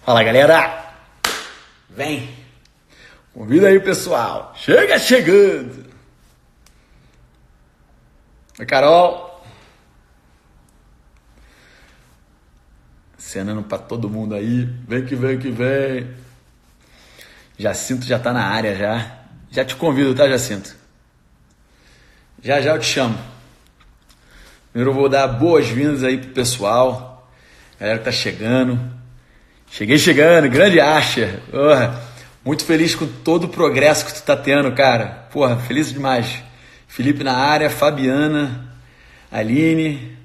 Fala, galera! Vem! Convida aí o pessoal! Chega chegando! Oi, Carol! Acenando pra todo mundo aí. Vem que vem que vem! Jacinto já tá na área já. Já te convido, tá, Jacinto? Já já eu te chamo. Primeiro eu vou dar boas-vindas aí pro pessoal. Galera que tá chegando. Cheguei chegando, grande Asher. Porra, muito feliz com todo o progresso que tu tá tendo, cara. Porra, feliz demais. Felipe na área, Fabiana, Aline.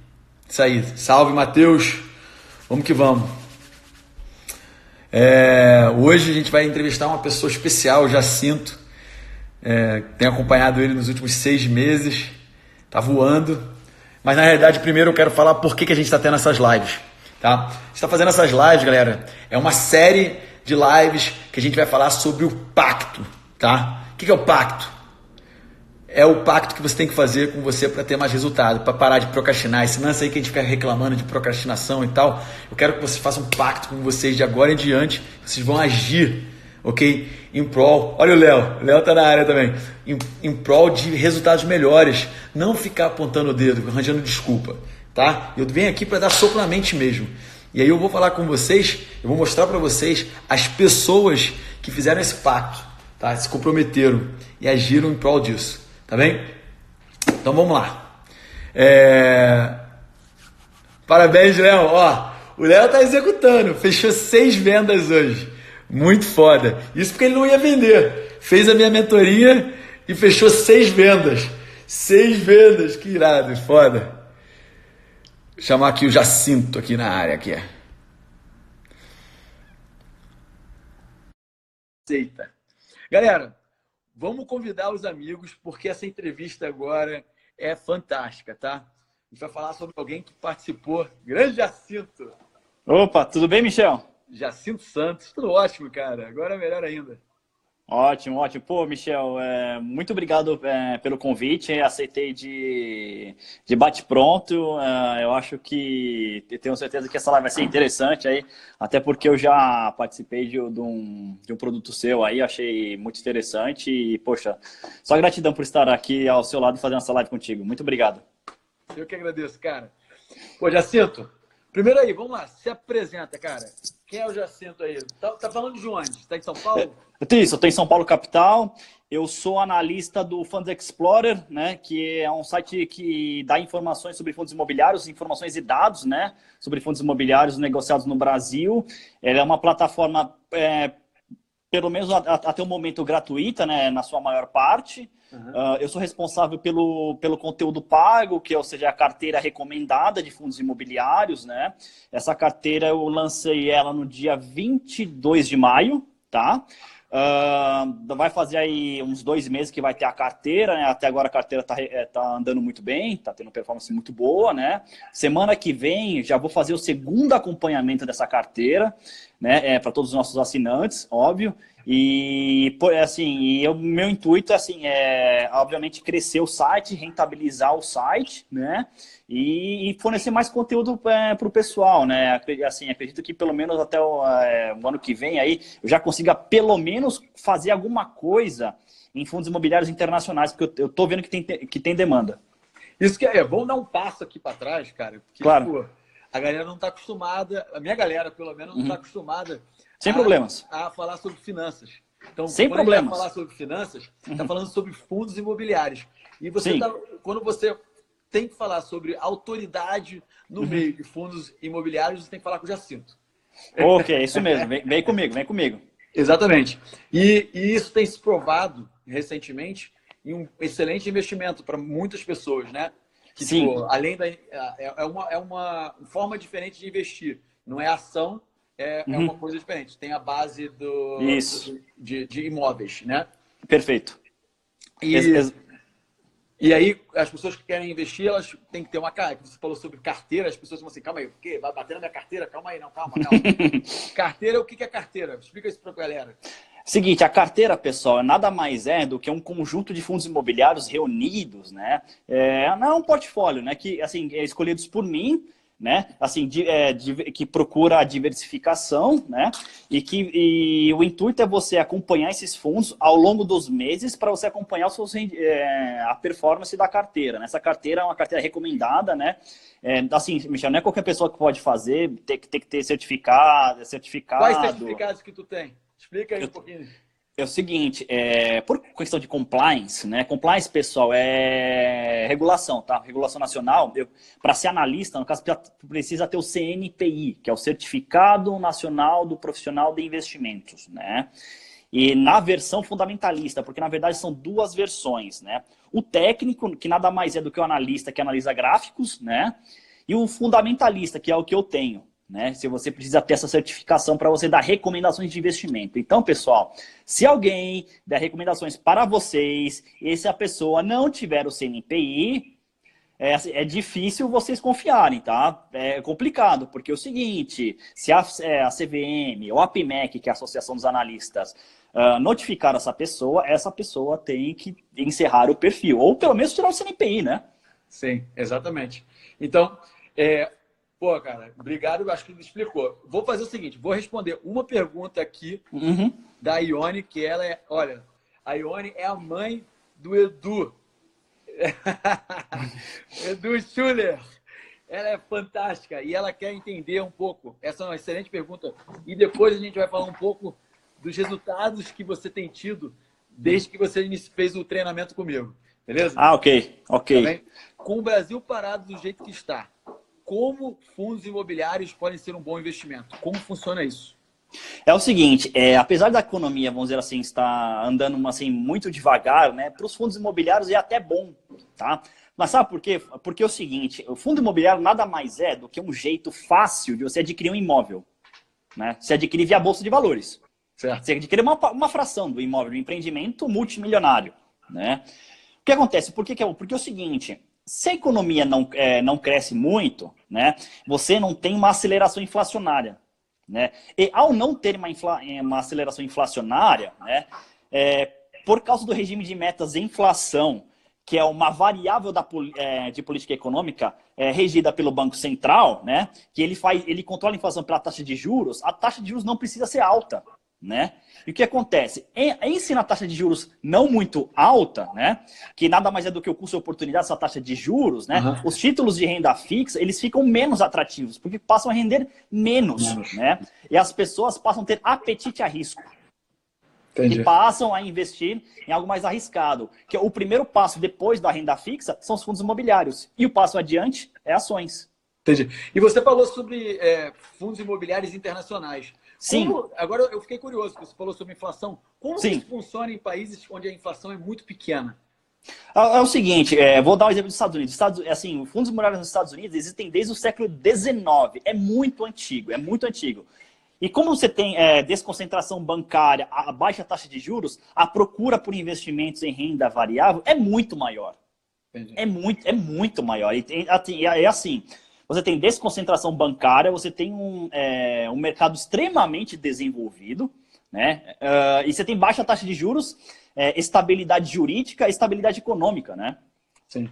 Isso aí. Salve, Matheus. Vamos que vamos. Hoje a gente vai entrevistar uma pessoa especial, o Jacinto. Tenho acompanhado ele nos últimos 6 meses. Tá voando. Mas na realidade, primeiro eu quero falar por que a gente está tendo essas lives. Tá? A gente está fazendo essas lives, galera. É uma série de lives que a gente vai falar sobre o pacto. Tá? O que é o pacto? É o pacto que você tem que fazer com você para ter mais resultado, para parar de procrastinar. Esse lance aí que a gente fica reclamando de procrastinação e tal. Eu quero que você faça um pacto com vocês de agora em diante. Vocês vão agir, ok? Em prol. Olha o Léo tá na área também. Em prol de resultados melhores. Não ficar apontando o dedo, arranjando desculpa. Tá? Eu venho aqui para dar soco na mente mesmo. E aí eu vou falar com vocês, eu vou mostrar para vocês as pessoas que fizeram esse pacto, tá? Se comprometeram e agiram em prol disso, tá bem? Então vamos lá. Parabéns, Léo. Ó, o Léo tá executando, fechou 6 vendas hoje. Muito foda. Isso porque ele não ia vender. Fez a minha mentoria e fechou 6 vendas. 6 vendas, que irado, foda. Vou chamar aqui o Jacinto aqui na área. Aqui. Aceita. Galera, vamos convidar os amigos, porque essa entrevista agora é fantástica, tá? A gente vai falar sobre alguém que participou. Grande Jacinto! Opa, tudo bem, Michel? Jacinto Santos, tudo ótimo, cara. Agora é melhor ainda. Ótimo, ótimo. Pô, Michel, muito obrigado pelo convite. Aceitei de bate-pronto. Eu acho que tenho certeza que essa live vai ser interessante aí, até porque eu já participei de um produto seu aí, achei muito interessante e, poxa, só gratidão por estar aqui ao seu lado e fazendo essa live contigo. Muito obrigado. Eu que agradeço, cara. Pô, Jacinto, primeiro aí, vamos lá, se apresenta, cara. Quem é o Jacinto aí? Tá falando de onde? Tá em São Paulo? Isso, eu estou em São Paulo, capital. Eu sou analista do Funds Explorer, né, que é um site que dá informações sobre fundos imobiliários, informações e dados, né, sobre fundos imobiliários negociados no Brasil. Ela é uma plataforma, pelo menos até o momento, gratuita, né, na sua maior parte. Uhum. Eu sou responsável pelo conteúdo pago, ou seja, a carteira recomendada de fundos imobiliários, né? Essa carteira eu lancei ela no dia 22 de maio, tá? Vai fazer aí uns 2 meses que vai ter a carteira, né? Até agora a carteira tá andando muito bem, tá tendo performance muito boa, né? Semana que vem já vou fazer o segundo acompanhamento dessa carteira, né? Para todos os nossos assinantes, óbvio. E assim, meu intuito obviamente crescer o site, rentabilizar o site, né? E fornecer mais conteúdo para o pessoal, né? Assim, acredito que pelo menos até o ano que vem aí eu já consiga pelo menos fazer alguma coisa em fundos imobiliários internacionais, porque eu tô vendo que tem demanda. Isso que vamos dar um passo aqui para trás, cara, porque claro. Tipo, a galera não está acostumada, a minha galera pelo menos não está acostumada sem problemas a falar sobre finanças. Então, sem quando problemas. a gente vai falar sobre finanças, está falando sobre fundos imobiliários. E você quando você tem que falar sobre autoridade no meio de fundos imobiliários, você tem que falar com o Jacinto. Ok, é isso mesmo. Vem comigo. Exatamente. E isso tem se provado recentemente em um excelente investimento para muitas pessoas, né? Que, sim. Tipo, além da é uma forma diferente de investir. Não é ação, é uma coisa diferente. Tem a base de imóveis, né? Perfeito. E aí, as pessoas que querem investir, elas têm que ter uma cara. Você falou sobre carteira, as pessoas falam assim, calma aí, o quê? Vai bater na minha carteira? Calma aí, não, calma. Carteira, o que é carteira? Explica isso para a galera. Seguinte, a carteira, pessoal, nada mais é do que um conjunto de fundos imobiliários reunidos, né? Não é um portfólio, né? Que, assim, é escolhidos por mim, né? Assim, que procura a diversificação, né? E o intuito é você acompanhar esses fundos ao longo dos meses para você acompanhar a performance da carteira, né? Essa carteira é uma carteira recomendada, né? Assim, Michel, não é qualquer pessoa que pode fazer, tem que ter certificado. Quais certificados que tu tem? Explica aí um pouquinho. É o seguinte, por questão de compliance, né? Compliance, pessoal, é regulação, tá? Regulação nacional. Para ser analista, no caso, precisa ter o CNPI, que é o Certificado Nacional do Profissional de Investimentos, né? E na versão fundamentalista, porque na verdade são duas versões, né? O técnico, que nada mais é do que o analista que analisa gráficos, né? E o fundamentalista, que é o que eu tenho. Né? Se você precisa ter essa certificação para você dar recomendações de investimento. Então, pessoal, se alguém der recomendações para vocês e se a pessoa não tiver o CNPI, é difícil vocês confiarem, tá? É complicado, porque é o seguinte, se a CVM ou a APIMEC, que é a Associação dos Analistas, notificar essa pessoa tem que encerrar o perfil, ou pelo menos tirar o CNPI, né? Sim, exatamente. Então, pô, cara, obrigado, acho que ele explicou. Vou fazer o seguinte, vou responder uma pergunta aqui da Ione, que ela olha, a Ione é a mãe do Edu. Edu Schuller. Ela é fantástica e ela quer entender um pouco. Essa é uma excelente pergunta. E depois a gente vai falar um pouco dos resultados que você tem tido desde que você fez o treinamento comigo. Beleza? Ah, ok. Tá bem? Com o Brasil parado do jeito que está, como fundos imobiliários podem ser um bom investimento? Como funciona isso? É o seguinte, apesar da economia, vamos dizer assim, estar andando assim, muito devagar, né? Para os fundos imobiliários é até bom, tá? Mas sabe por quê? Porque é o seguinte, o fundo imobiliário nada mais é do que um jeito fácil de você adquirir um imóvel, né? Você adquire via bolsa de valores. Certo. Você adquire uma fração do imóvel, do empreendimento multimilionário, né? O que acontece? Porque é o seguinte, se a economia não cresce muito, né? Você não tem uma aceleração inflacionária. Né? E ao não ter uma aceleração inflacionária, né, por causa do regime de metas de inflação, que é uma variável de política econômica regida pelo Banco Central, né, que ele controla a inflação pela taxa de juros, a taxa de juros não precisa ser alta. Né? E o que acontece? Em si, na taxa de juros não muito alta, né? Que nada mais é do que o custo de oportunidade dessa taxa de juros, né? Os títulos de renda fixa, eles ficam menos atrativos, porque passam a render menos, né? E as pessoas passam a ter apetite a risco. Entendi. E passam a investir em algo mais arriscado. Que o primeiro passo depois da renda fixa são os fundos imobiliários. E o passo adiante é ações. Entendi. E você falou sobre fundos imobiliários internacionais. Sim. Agora eu fiquei curioso, porque você falou sobre inflação. Como Sim. isso funciona em países onde a inflação é muito pequena? É o seguinte, vou dar um exemplo dos Estados Unidos. Assim, fundos imobiliários nos Estados Unidos existem desde o século XIX. É muito antigo, é muito antigo. E como você tem desconcentração bancária, a baixa taxa de juros, a procura por investimentos em renda variável é muito maior. Entendi. É muito maior. E é assim... Você tem desconcentração bancária, você tem um mercado extremamente desenvolvido, né? E você tem baixa taxa de juros, estabilidade jurídica e estabilidade econômica, né? Sim.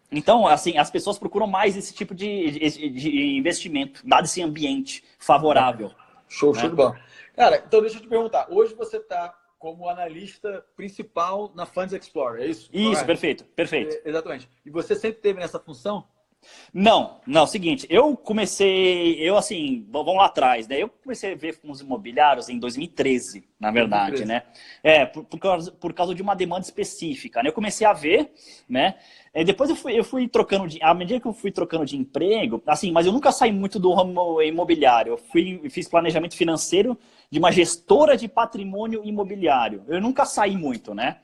Então, assim, as pessoas procuram mais esse tipo de investimento, dado esse ambiente favorável. Show, né? Show de bola. Cara, então deixa eu te perguntar. Hoje você está como analista principal na Funds Explorer, é isso? Isso, perfeito. Exatamente. E você sempre teve nessa função? Não, seguinte, vamos lá atrás, né? Eu comecei a ver fundos imobiliários em 2013, na verdade, 2013. Né? Por causa de uma demanda específica, né? Eu comecei a ver, né? Depois eu fui trocando à medida que eu fui trocando de emprego, assim, mas eu nunca saí muito do ramo imobiliário. Eu fiz planejamento financeiro de uma gestora de patrimônio imobiliário. Eu nunca saí muito, né?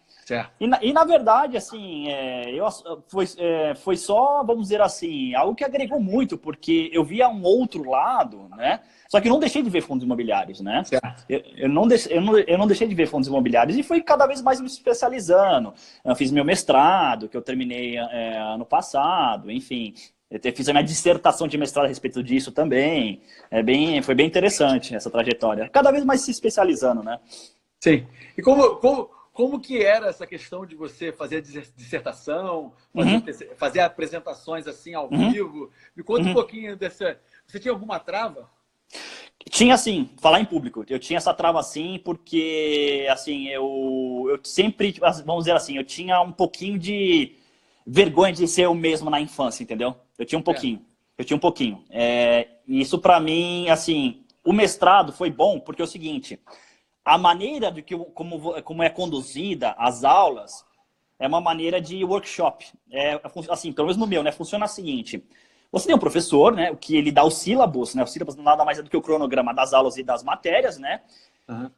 E na verdade, assim, foi só, vamos dizer assim, algo que agregou muito, porque eu via um outro lado, né? Só que eu não deixei de ver fundos imobiliários, né? Eu não deixei de ver fundos imobiliários e fui cada vez mais me especializando. Eu fiz meu mestrado, que eu terminei ano passado, enfim. Eu fiz a minha dissertação de mestrado a respeito disso também. Foi bem interessante essa trajetória. Cada vez mais se especializando, né? Sim. E como que era essa questão de você fazer a dissertação, fazer apresentações assim ao vivo? Me conta um pouquinho dessa... Você tinha alguma trava? Tinha, sim, falar em público. Eu tinha essa trava, sim, porque, assim, eu sempre, vamos dizer assim, eu tinha um pouquinho de vergonha de ser eu mesmo na infância, entendeu? Eu tinha um pouquinho. Eu tinha um pouquinho. E isso, pra mim, assim, o mestrado foi bom, porque é o seguinte, a maneira de como é conduzida as aulas é uma maneira de workshop. Assim, pelo menos no meu, né? Funciona o seguinte... Você tem um professor, né, que ele dá os sílabos, né? Os sílabos nada mais é do que o cronograma das aulas e das matérias, né?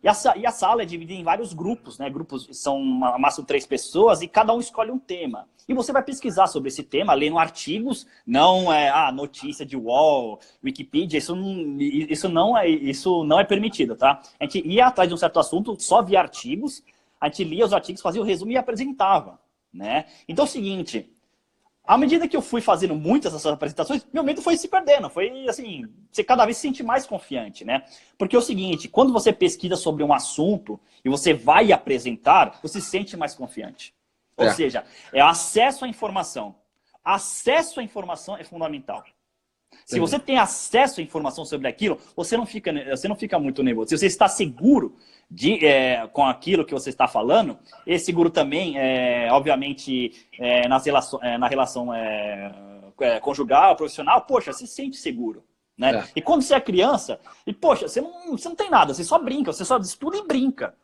E a sala é dividida em vários grupos, né? Grupos são uma máximo 3 pessoas e cada um escolhe um tema. E você vai pesquisar sobre esse tema, lendo artigos, não notícia de UOL, Wikipedia, isso não é permitido, tá? A gente ia atrás de um certo assunto, só via artigos, a gente lia os artigos, fazia o resumo e apresentava, né? Então é o seguinte... À medida que eu fui fazendo muitas dessas apresentações, meu medo foi se perdendo. Foi assim, você cada vez se sente mais confiante, né? Porque é o seguinte, quando você pesquisa sobre um assunto e você vai apresentar, você se sente mais confiante. Ou seja, é acesso à informação. Acesso à informação é fundamental. Se você tem acesso à informação sobre aquilo, você não fica muito nervoso. Se você está seguro com aquilo que você está falando, e seguro também, obviamente, na relação conjugal, profissional, poxa, você se sente seguro. Né? E quando você é criança, poxa, você não tem nada, você só brinca, você só estuda e brinca.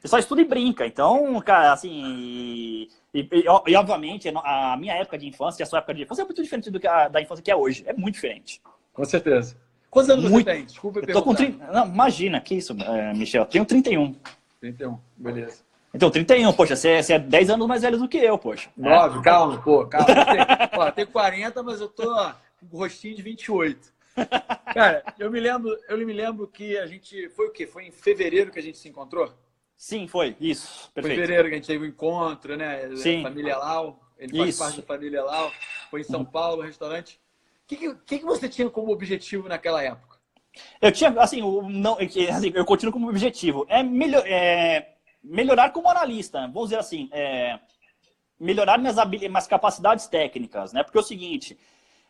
Você só estuda e brinca. Então, cara, assim... E obviamente, a minha época de infância e a sua época de infância é muito diferente da infância que é hoje. É muito diferente. Com certeza. Quantos anos você tem? Desculpa eu tô com 30... Não, imagina, que isso, Michel. Eu tenho 31. 31, beleza. Então, 31, poxa, você é 10 anos mais velho do que eu, poxa. 9, calma. Eu tenho 40, mas eu tô com o rostinho de 28. Cara, eu me lembro que a gente... Foi o quê? Foi em fevereiro que a gente se encontrou? Sim, foi. Isso. Perfeito. Foi em fevereiro que a gente teve um encontro, né? Sim. Família Lau. Ele faz parte da Família Lau. Foi em São Paulo, restaurante. O que você tinha como objetivo naquela época? Eu tinha, assim, eu continuo como objetivo. Melhorar como analista. Vamos dizer assim, melhorar minhas capacidades técnicas, né? Porque é o seguinte...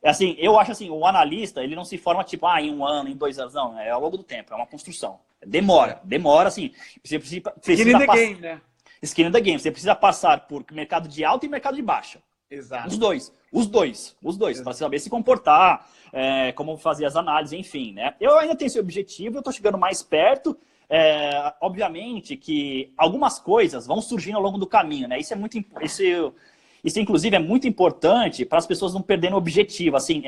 Assim, eu acho assim, o analista, ele não se forma tipo, em 1 ano, em 2 anos, não. É ao longo do tempo, é uma construção. Demora, assim. Você precisa Skin in the game, né? Skin in the game. Você precisa passar por mercado de alta e mercado de baixa. Exato. Os dois, para saber se comportar, como fazer as análises, enfim, né? Eu ainda tenho esse objetivo, eu tô chegando mais perto. Obviamente que algumas coisas vão surgindo ao longo do caminho, né? Isso, inclusive, é muito importante para as pessoas não perderem o objetivo. Assim,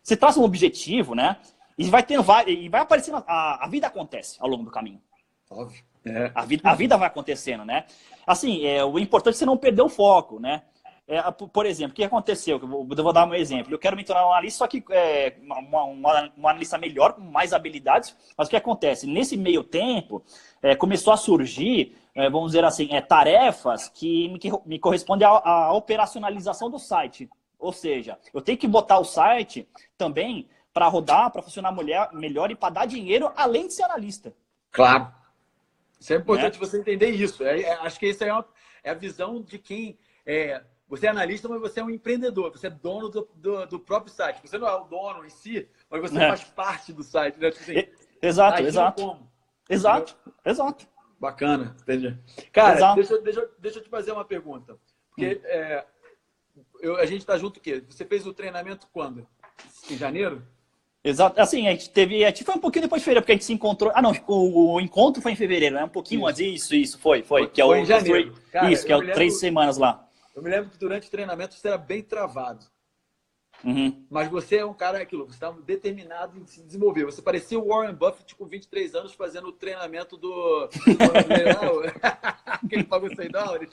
você traça um objetivo, né? E vai aparecendo. A vida acontece ao longo do caminho. Óbvio. A vida vai acontecendo, né? Assim, o importante é você não perder o foco, né? Por exemplo, o que aconteceu? Eu vou dar um exemplo. Eu quero me tornar um analista, só que um analista melhor, com mais habilidades. Mas o que acontece? Nesse meio tempo, começou a surgir, vamos dizer assim, tarefas que me correspondem à operacionalização do site. Ou seja, eu tenho que botar o site também para rodar, para funcionar melhor e para dar dinheiro, além de ser analista. Claro. Isso é importante você entender isso. Acho que isso é a visão de quem... Você é analista, mas você é um empreendedor. Você é dono do próprio site. Você não é o dono em si, mas você faz parte do site. Né? Tipo assim, Exato. Bacana, entendi. Cara, deixa eu te fazer uma pergunta. Porque a gente está junto o quê? Você fez o treinamento quando? Em janeiro? Exato. Assim, a gente foi um pouquinho depois de fevereiro, porque a gente se encontrou... não, o encontro foi em fevereiro, né? Um pouquinho antes. Isso, foi. Que foi em janeiro. Cara, isso, que é 3 semanas lá. Eu me lembro que durante o treinamento você era bem travado. Mas você é um cara, você estava determinado em se desenvolver. Você parecia o Warren Buffett com 23 anos fazendo o treinamento do que ele pagou $100.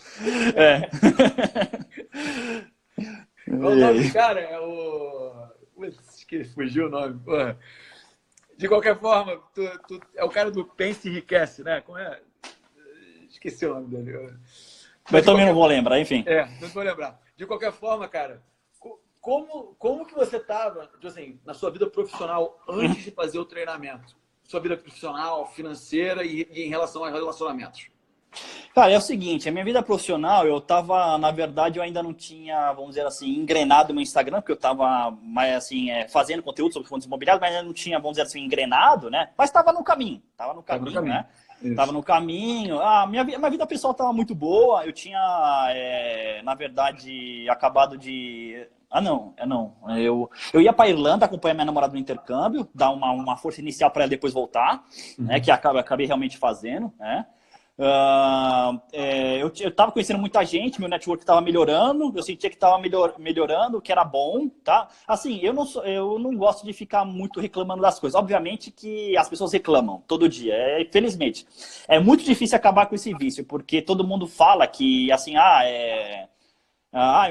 O nome do cara é o... Fugiu o nome. Porra. De qualquer forma, tu é o cara do Pense e Enriquece, né? Como é? Esqueci o nome dele. Mas também não vou lembrar, enfim. Não vou lembrar. De qualquer forma, cara, como que você estava, assim, na sua vida profissional antes de fazer o treinamento? Sua vida profissional, financeira e em relação aos relacionamentos? Cara, é o seguinte, a minha vida profissional, eu tava, na verdade, eu ainda não tinha, vamos dizer assim, engrenado no Instagram, porque eu tava, mais assim, fazendo conteúdo sobre fundos imobiliários, mas ainda não tinha, vamos dizer assim, engrenado, né? Mas Tava no caminho. né? Tava Isso. no caminho. Ah, minha vida pessoal tava muito boa, eu tinha, na verdade, acabado de... não. Eu ia para Irlanda acompanhar minha namorada no intercâmbio, dar uma força inicial para ela depois voltar, né? Que acabei realmente fazendo, né? Eu estava conhecendo muita gente, meu network estava melhorando, eu sentia que estava melhorando, que era bom, tá? Assim, eu não gosto de ficar muito reclamando das coisas. Obviamente que as pessoas reclamam todo dia, infelizmente. É muito difícil acabar com esse vício, porque todo mundo fala que, assim,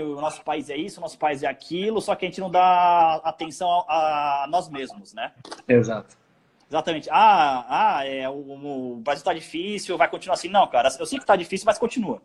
o nosso país é isso, o nosso país é aquilo, só que a gente não dá atenção a nós mesmos, né? Exato. Exatamente. O Brasil tá difícil, vai continuar assim. Não, cara, eu sei que tá difícil, mas continua.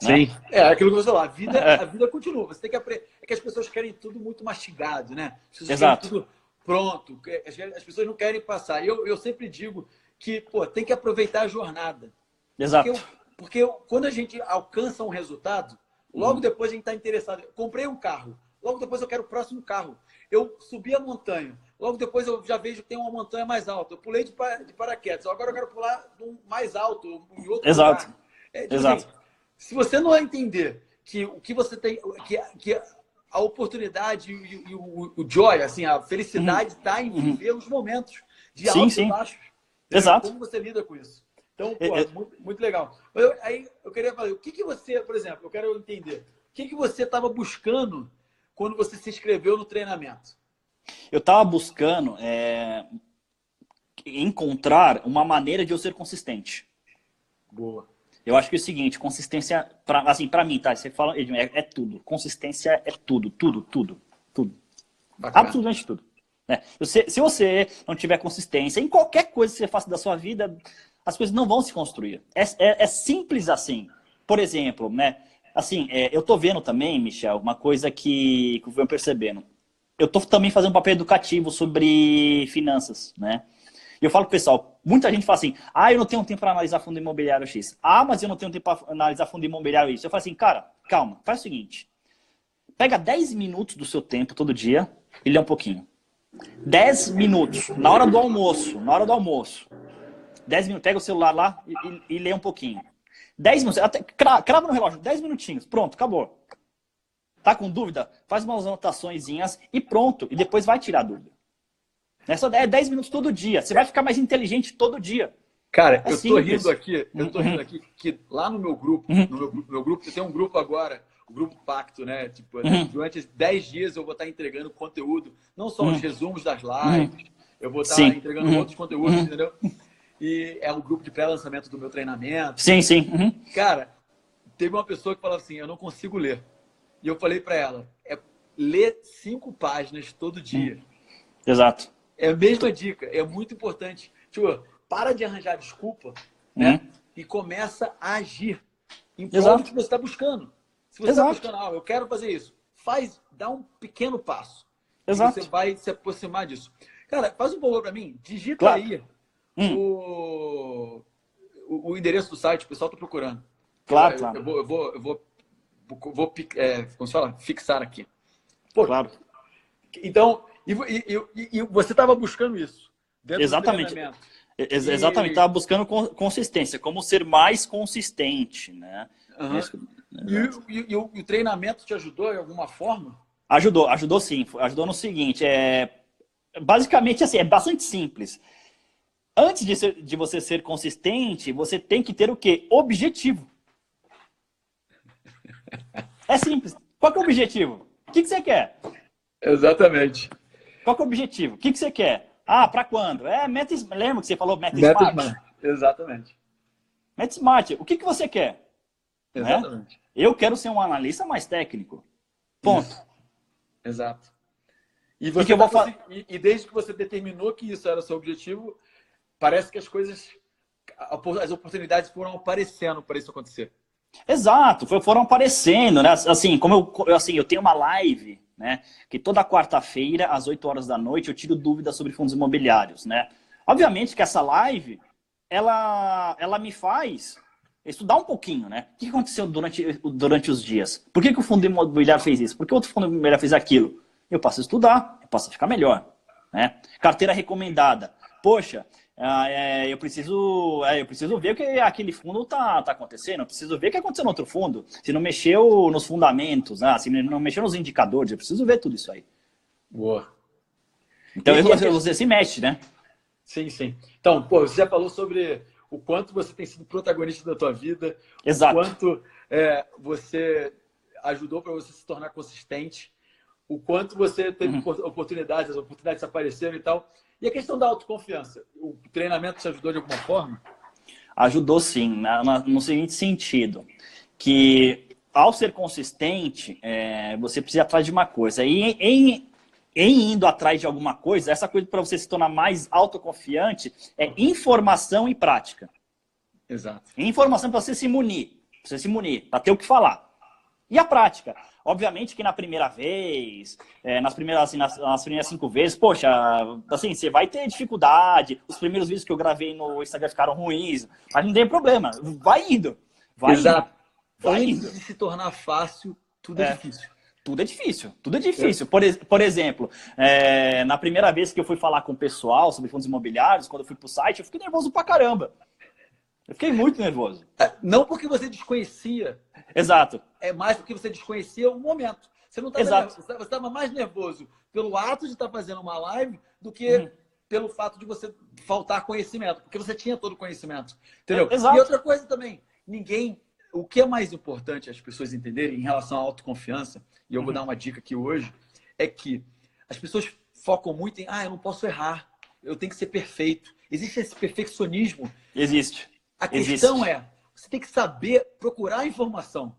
Sim. Né? É aquilo que você falou, a vida continua. Você tem que aprender. É que as pessoas querem tudo muito mastigado, né? As pessoas querem tudo pronto. As pessoas não querem passar. Eu sempre digo que, pô, tem que aproveitar a jornada. Exato. Porque quando a gente alcança um resultado, logo depois a gente está interessado. Eu comprei um carro, logo depois eu quero o próximo carro. Eu subi a montanha, logo depois eu já vejo que tem uma montanha mais alta. Eu pulei de paraquedas, agora eu quero pular de um mais alto, em outro Exato. lugar. Exato. Assim, se você não entender que o que você tem, que a oportunidade e o joy, assim, a felicidade está em viver os momentos de altos e baixos. Exato. Como você lida com isso? Então, pô, muito legal. Aí eu queria falar, o que você, por exemplo, eu quero entender, o que você estava buscando quando você se inscreveu no treinamento? Eu estava buscando encontrar uma maneira de eu ser consistente. Boa. Eu acho que é o seguinte, consistência, pra mim, tá? Você fala, Edmir, é tudo. Consistência é tudo. Bacana. Absolutamente tudo. Se você não tiver consistência em qualquer coisa que você faça da sua vida, as coisas não vão se construir. É simples assim. Por exemplo, né? Assim, eu tô vendo também, Michel, uma coisa que eu venho percebendo. Eu tô também fazendo um papel educativo sobre finanças, né? E eu falo pro pessoal, muita gente fala assim, eu não tenho tempo para analisar fundo imobiliário X. Mas eu não tenho tempo para analisar fundo imobiliário Y. Eu falo assim, cara, calma, faz o seguinte. Pega 10 minutos do seu tempo todo dia e lê um pouquinho. 10 minutos, na hora do almoço. 10 minutos, pega o celular lá e lê um pouquinho. 10 minutos, até crava no relógio, 10 minutinhos, pronto, acabou. Tá com dúvida? Faz umas anotaçõezinhas e pronto. E depois vai tirar a dúvida. É 10 minutos todo dia. Você vai ficar mais inteligente todo dia. Cara, eu tô rindo aqui que lá no meu grupo, meu grupo, eu tenho um grupo agora, o grupo Pacto, né? Tipo, durante 10 dias eu vou estar entregando conteúdo, não só os resumos das lives, eu vou estar entregando outros conteúdos, entendeu? E é um grupo de pré-lançamento do meu treinamento. Sim. Cara, teve uma pessoa que falou assim, eu não consigo ler. E eu falei para ela, ler 5 páginas todo dia. Exato. É a mesma dica, é muito importante. Tipo, para de arranjar desculpa, né? E começa a agir em prol do que você está buscando. Se você está buscando, eu quero fazer isso, dá um pequeno passo. Exato. E você vai se aproximar disso. Cara, faz um favor para mim, digita aí o endereço do site, o pessoal está procurando. Claro. Eu vou como se fala? Fixar aqui. Pô, claro. Então, e você estava buscando isso dentro do treinamento. Exatamente, estava buscando consistência, como ser mais consistente, né? E o treinamento te ajudou de alguma forma? Ajudou sim. Ajudou no seguinte, basicamente assim, é bastante simples. Antes de você ser consistente, você tem que ter o quê? Objetivo. É simples. Qual que é o objetivo? O que você quer? Exatamente. Qual que é o objetivo? O que você quer? Para quando? Lembra que você falou meta smart? Exatamente. Meta smart. O que você quer? Exatamente. Né? Eu quero ser um analista mais técnico. Ponto. Isso. Exato. E você e desde que você determinou que isso era o seu objetivo, parece que as oportunidades foram aparecendo para isso acontecer. Exato, foram aparecendo, né? Assim, eu tenho uma live, né? Que toda quarta-feira, às 8 horas da noite, eu tiro dúvidas sobre fundos imobiliários, né? Obviamente que essa live, ela me faz estudar um pouquinho, né? O que aconteceu durante os dias? Por que o fundo imobiliário fez isso? Por que o outro fundo imobiliário fez aquilo? Eu passo a estudar, eu passo a ficar melhor, né? Carteira recomendada. Poxa, eu preciso ver o que aquele fundo tá acontecendo, eu preciso ver o que aconteceu no outro fundo, se não mexeu nos fundamentos, né? Se não mexeu nos indicadores, eu preciso ver tudo isso aí. Boa. Então você se mexe, né? Sim, sim. Então, pô, você já falou sobre o quanto você tem sido protagonista da tua vida, Exato. o quanto você ajudou para você se tornar consistente, o quanto você teve oportunidades, as oportunidades apareceram e tal. E a questão da autoconfiança, o treinamento te ajudou de alguma forma? Ajudou sim, no seguinte sentido, que ao ser consistente, você precisa ir atrás de uma coisa. E em indo atrás de alguma coisa, essa coisa para você se tornar mais autoconfiante é informação e prática. Exato. Informação para você se munir, para ter o que falar. E a prática? Obviamente que na primeira vez, nas primeiras 5 vezes, poxa, assim, você vai ter dificuldade. Os primeiros vídeos que eu gravei no Instagram ficaram ruins, mas não tem problema. Vai indo. Exato. Vai Antes indo. de se tornar fácil, tudo é difícil. Tudo é difícil, tudo é difícil. Por exemplo, na primeira vez que eu fui falar com o pessoal sobre fundos imobiliários, quando eu fui pro site, eu fiquei nervoso pra caramba. Eu fiquei muito nervoso. Não porque você desconhecia. Exato. É mais porque você desconhecia o momento. Você não estava nervoso, você estava mais nervoso pelo ato de estar fazendo uma live do que pelo fato de você faltar conhecimento, porque você tinha todo o conhecimento. Entendeu? Exato. E outra coisa também, o que é mais importante as pessoas entenderem em relação à autoconfiança, e eu vou dar uma dica aqui hoje, é que as pessoas focam muito em, eu não posso errar, eu tenho que ser perfeito. Existe esse perfeccionismo. Existe. A questão é, você tem que saber procurar informação.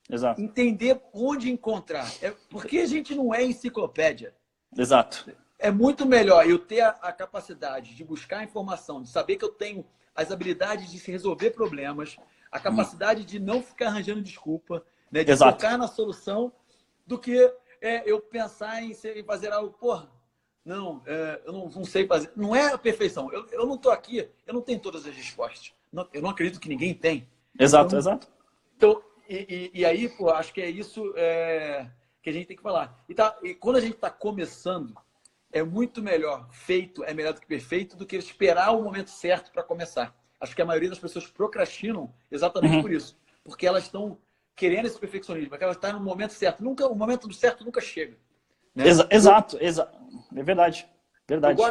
Exato. Entender onde encontrar. Porque a gente não é enciclopédia. Exato. É muito melhor eu ter a capacidade de buscar informação, de saber que eu tenho as habilidades de se resolver problemas, a capacidade de não ficar arranjando desculpa, né, de focar na solução, do que eu pensar em fazer algo, eu não sei fazer. Não é a perfeição. Eu não estou aqui, eu não tenho todas as respostas. Eu não acredito que ninguém tem. Exato, exato. Então, e aí, acho que é isso que a gente tem que falar. E quando a gente está começando, é muito melhor feito, é melhor do que perfeito, do que esperar o momento certo para começar. Acho que a maioria das pessoas procrastinam exatamente por isso. Porque elas estão querendo esse perfeccionismo, porque elas estão no momento certo. O momento do certo nunca chega. Né? Exato. É verdade. Verdade.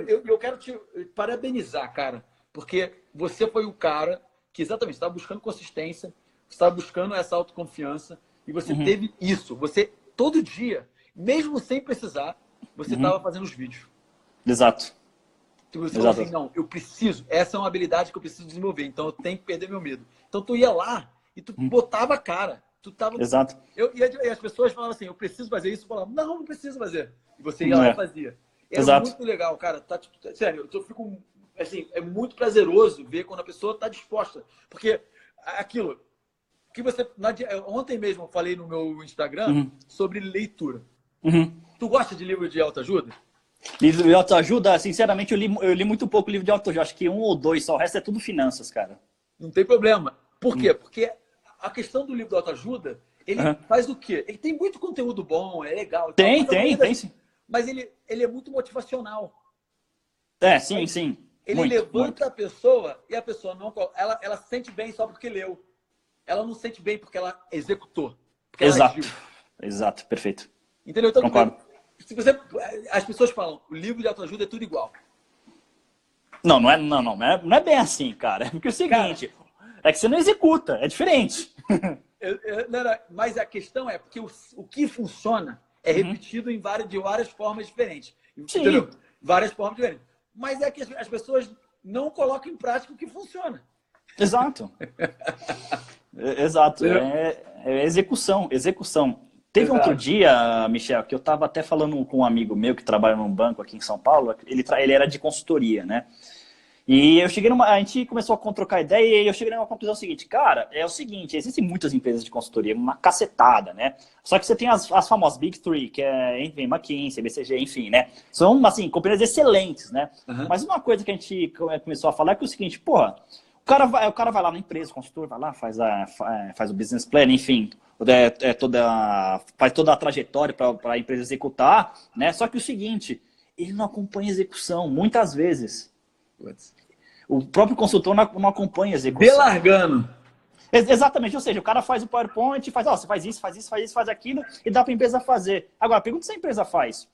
Eu quero te parabenizar, cara. Porque você foi o cara que exatamente estava buscando consistência, estava buscando essa autoconfiança e você teve isso. Você, todo dia, mesmo sem precisar, você estava fazendo os vídeos. Exato. Você falou assim, não, eu preciso, essa é uma habilidade que eu preciso desenvolver, então eu tenho que perder meu medo. Então tu ia lá e tu botava a cara. Tu tava... Exato. E as pessoas falavam assim, eu preciso fazer isso, eu falava, não preciso fazer. E você ia lá e fazia. Era muito legal, cara. Sério, eu fico... Assim, é muito prazeroso ver quando a pessoa está disposta. Porque aquilo que você... Ontem mesmo eu falei no meu Instagram sobre leitura. Tu gosta de livro de autoajuda? Livro de autoajuda, sinceramente, eu li muito pouco livro de autoajuda. Acho que 1 ou 2 só. O resto é tudo finanças, cara. Não tem problema. Por quê? Porque a questão do livro de autoajuda, ele faz o quê? Ele tem muito conteúdo bom, é legal. Tem sim. Mas ele é muito motivacional. Sim. Ele levanta a pessoa e a pessoa não... Ela se sente bem só porque leu. Ela não se sente bem porque ela executou. Porque ela agiu. Exato, perfeito. Entendeu? Então, concordo. As pessoas falam, o livro de autoajuda é tudo igual. Não é bem assim, cara. Porque é o seguinte, é que você não executa, é diferente. Mas a questão é porque o que funciona é repetido de várias formas diferentes. Entendeu? Várias formas diferentes. Mas é que as pessoas não colocam em prática o que funciona. Exato. Exato. É execução. Teve um outro dia, Michel, que eu estava até falando com um amigo meu que trabalha num banco aqui em São Paulo. Ele era de consultoria, né? E a gente começou a trocar ideia e eu cheguei numa conclusão seguinte, cara, é o seguinte, existem muitas empresas de consultoria, uma cacetada, né? Só que você tem as famosas Big Three, que é McKinsey, BCG, enfim, né? São, assim, companhias excelentes, né? Mas uma coisa que a gente começou a falar é que é o seguinte, O cara vai lá na empresa, o consultor vai lá, faz o business plan, enfim, faz toda a trajetória para a empresa executar, né? Só que o seguinte, ele não acompanha a execução, muitas vezes. O próprio consultor não acompanha a execução. Delargando. Exatamente, ou seja, o cara faz o PowerPoint, você faz isso, faz aquilo, e dá para a empresa fazer. Agora, pergunta se a empresa faz.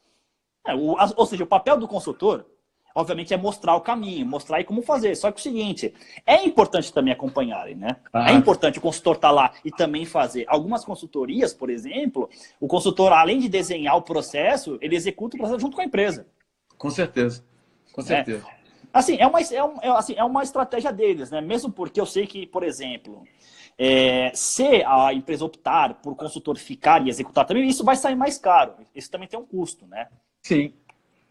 Ou seja, o papel do consultor, obviamente, é mostrar o caminho, mostrar aí como fazer. Só que o seguinte, é importante também acompanharem, né? É importante o consultor estar lá e também fazer. Algumas consultorias, por exemplo, o consultor, além de desenhar o processo, ele executa o processo junto com a empresa. Com certeza, com certeza. Assim, é uma estratégia deles, né? Mesmo porque eu sei que, por exemplo, se a empresa optar por consultor ficar e executar também, isso vai sair mais caro. Isso também tem um custo, né? Sim.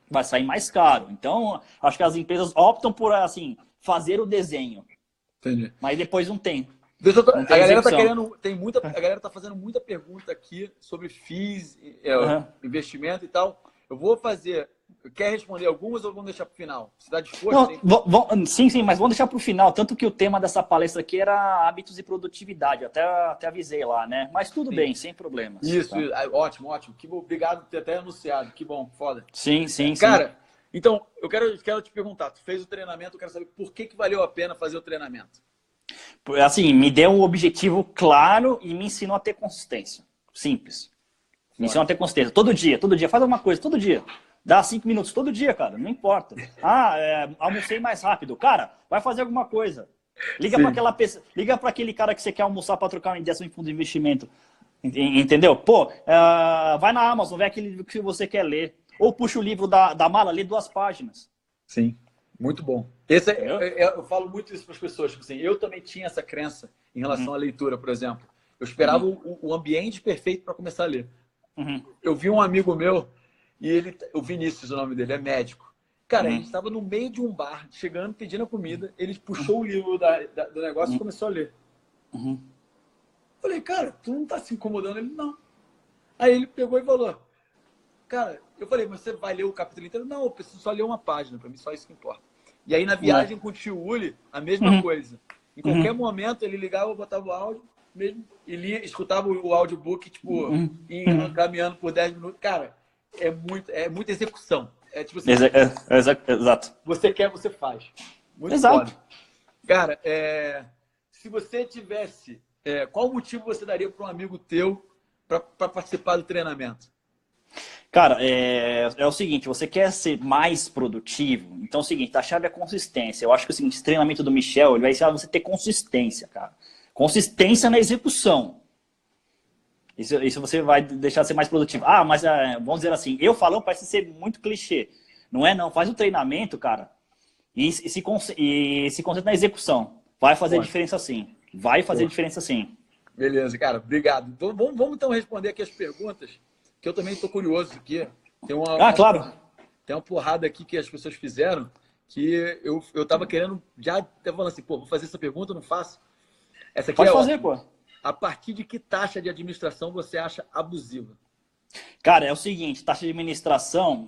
Vai sair mais caro. Então, acho que as empresas optam por, assim, fazer o desenho. Entendi. Mas depois não tem. A galera tá querendo, a galera tá fazendo muita pergunta aqui sobre FIIs, investimento e tal. Eu vou fazer. Quer responder algumas ou vamos deixar para o final? Você está disposto? Não, sim, mas vamos deixar para o final. Tanto que o tema dessa palestra aqui era hábitos e produtividade. Até avisei lá, né? Mas tudo bem, sem problemas. Isso, tá? Ótimo. Obrigado por ter até anunciado. Que bom, foda. Sim. Cara, então, eu quero te perguntar. Tu fez o treinamento, eu quero saber por que valeu a pena fazer o treinamento. Assim, me deu um objetivo claro e me ensinou a ter consistência. Simples. Me ensinou a ter consistência. Todo dia. Faz alguma coisa, todo dia. Dá 5 minutos todo dia, cara, não importa. Almocei mais rápido. Cara, vai fazer alguma coisa. Liga para aquele cara que você quer almoçar para trocar uma ideia sobre fundo de investimento. Entendeu? Pô, vai na Amazon, vê aquele livro que você quer ler. Ou puxa o livro da mala, lê 2 páginas. Sim, muito bom. Eu falo muito isso para as pessoas. Tipo assim, eu também tinha essa crença em relação à leitura, por exemplo. Eu esperava o ambiente perfeito para começar a ler. Eu vi um amigo meu, e o Vinícius, o nome dele, é médico. Cara, a gente estava no meio de um bar, chegando, pedindo a comida, ele puxou o livro do negócio e começou a ler. Falei, cara, tu não tá se incomodando? Ele, não. Aí ele pegou e falou, cara, eu falei, mas você vai ler o capítulo inteiro? Não, eu preciso só ler uma página, para mim só isso que importa. E aí na viagem com o tio Uli, a mesma coisa. Em qualquer momento ele ligava, botava o áudio, mesmo, e escutava o audiobook, tipo, caminhando por 10 minutos. Cara, é muita execução. É tipo assim, exato. Você quer, você faz. Muito exato. foda. Cara, se você tivesse... qual motivo você daria para um amigo teu para participar do treinamento? Cara, é o seguinte, você quer ser mais produtivo? Então é o seguinte, a chave é a consistência. Eu acho que o seguinte, esse treinamento do Michel, ele vai ensinar você a ter consistência, cara. Consistência na execução. Isso você vai deixar de ser mais produtivo. Mas vamos dizer assim, eu falando parece ser muito clichê. Não é não, faz o treinamento, cara, e se concentra na execução. Vai fazer diferença sim. Vai fazer diferença sim. Beleza, cara, obrigado. Então, vamos então responder aqui as perguntas, que eu também estou curioso aqui. Claro. Tem uma porrada aqui que as pessoas fizeram, que eu tava querendo, já tava falando assim, vou fazer essa pergunta, não faço. Essa aqui pode fazer, pô. A partir de que taxa de administração você acha abusiva? Cara, é o seguinte, taxa de administração,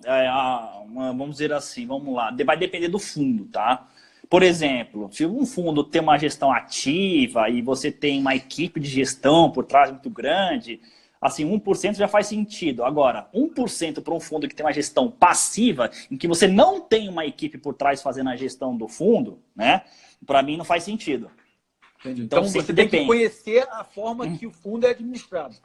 vamos dizer assim, vamos lá, vai depender do fundo, tá? Por exemplo, se um fundo tem uma gestão ativa e você tem uma equipe de gestão por trás muito grande, assim, 1% já faz sentido. Agora, 1% para um fundo que tem uma gestão passiva, em que você não tem uma equipe por trás fazendo a gestão do fundo, né? Para mim não faz sentido. Entendi. Então você tem que conhecer a forma que o fundo é administrado.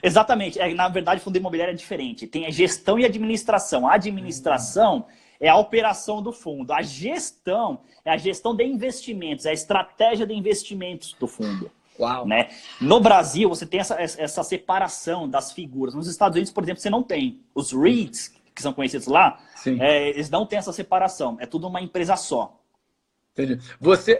Exatamente. Na verdade, fundo imobiliário é diferente. Tem a gestão e a administração. A administração é a operação do fundo. A gestão é a gestão de investimentos, é a estratégia de investimentos do fundo. Uau. Né? No Brasil, você tem essa separação das figuras. Nos Estados Unidos, por exemplo, você não tem. Os REITs, que são conhecidos lá, eles não têm essa separação. É tudo uma empresa só. Entendi.